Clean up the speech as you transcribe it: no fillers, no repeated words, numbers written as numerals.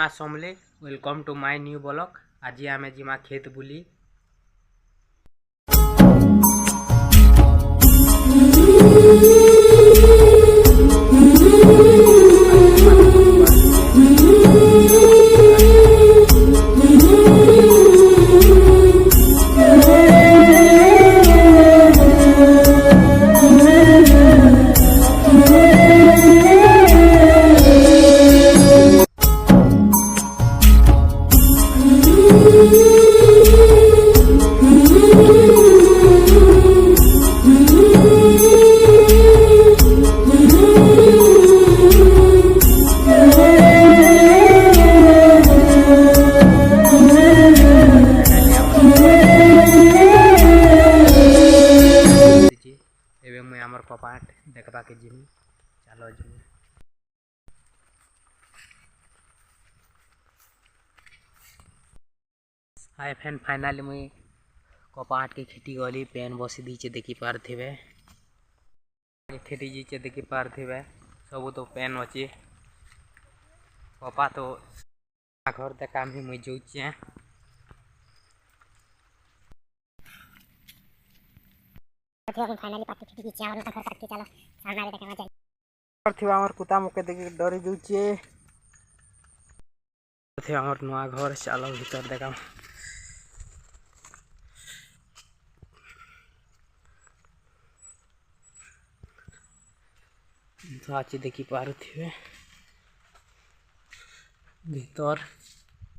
माँ समले welcome to my new blog. आज आम जिमा खेत बुली। एवं मुझे आमर कपाट देखा के जिमी चलो जिमी हाय फैन फाइनाली मुई कपाट के खेती गली पेन बसी दीचे देखी पार्थे खेती जीचे देखी पार्थे सब तो पेन अच्छे कपा तो घर देखा भी मुई जाऊे फाइनली पार्टी खेती की चावल घर काट के चलो सामने देखा जाए थिवा हमर कुत्ता मुके देखि डरी जाऊे थे हमर नुआ घर चलो भीतर देखा तो आज देखी पारे भीतर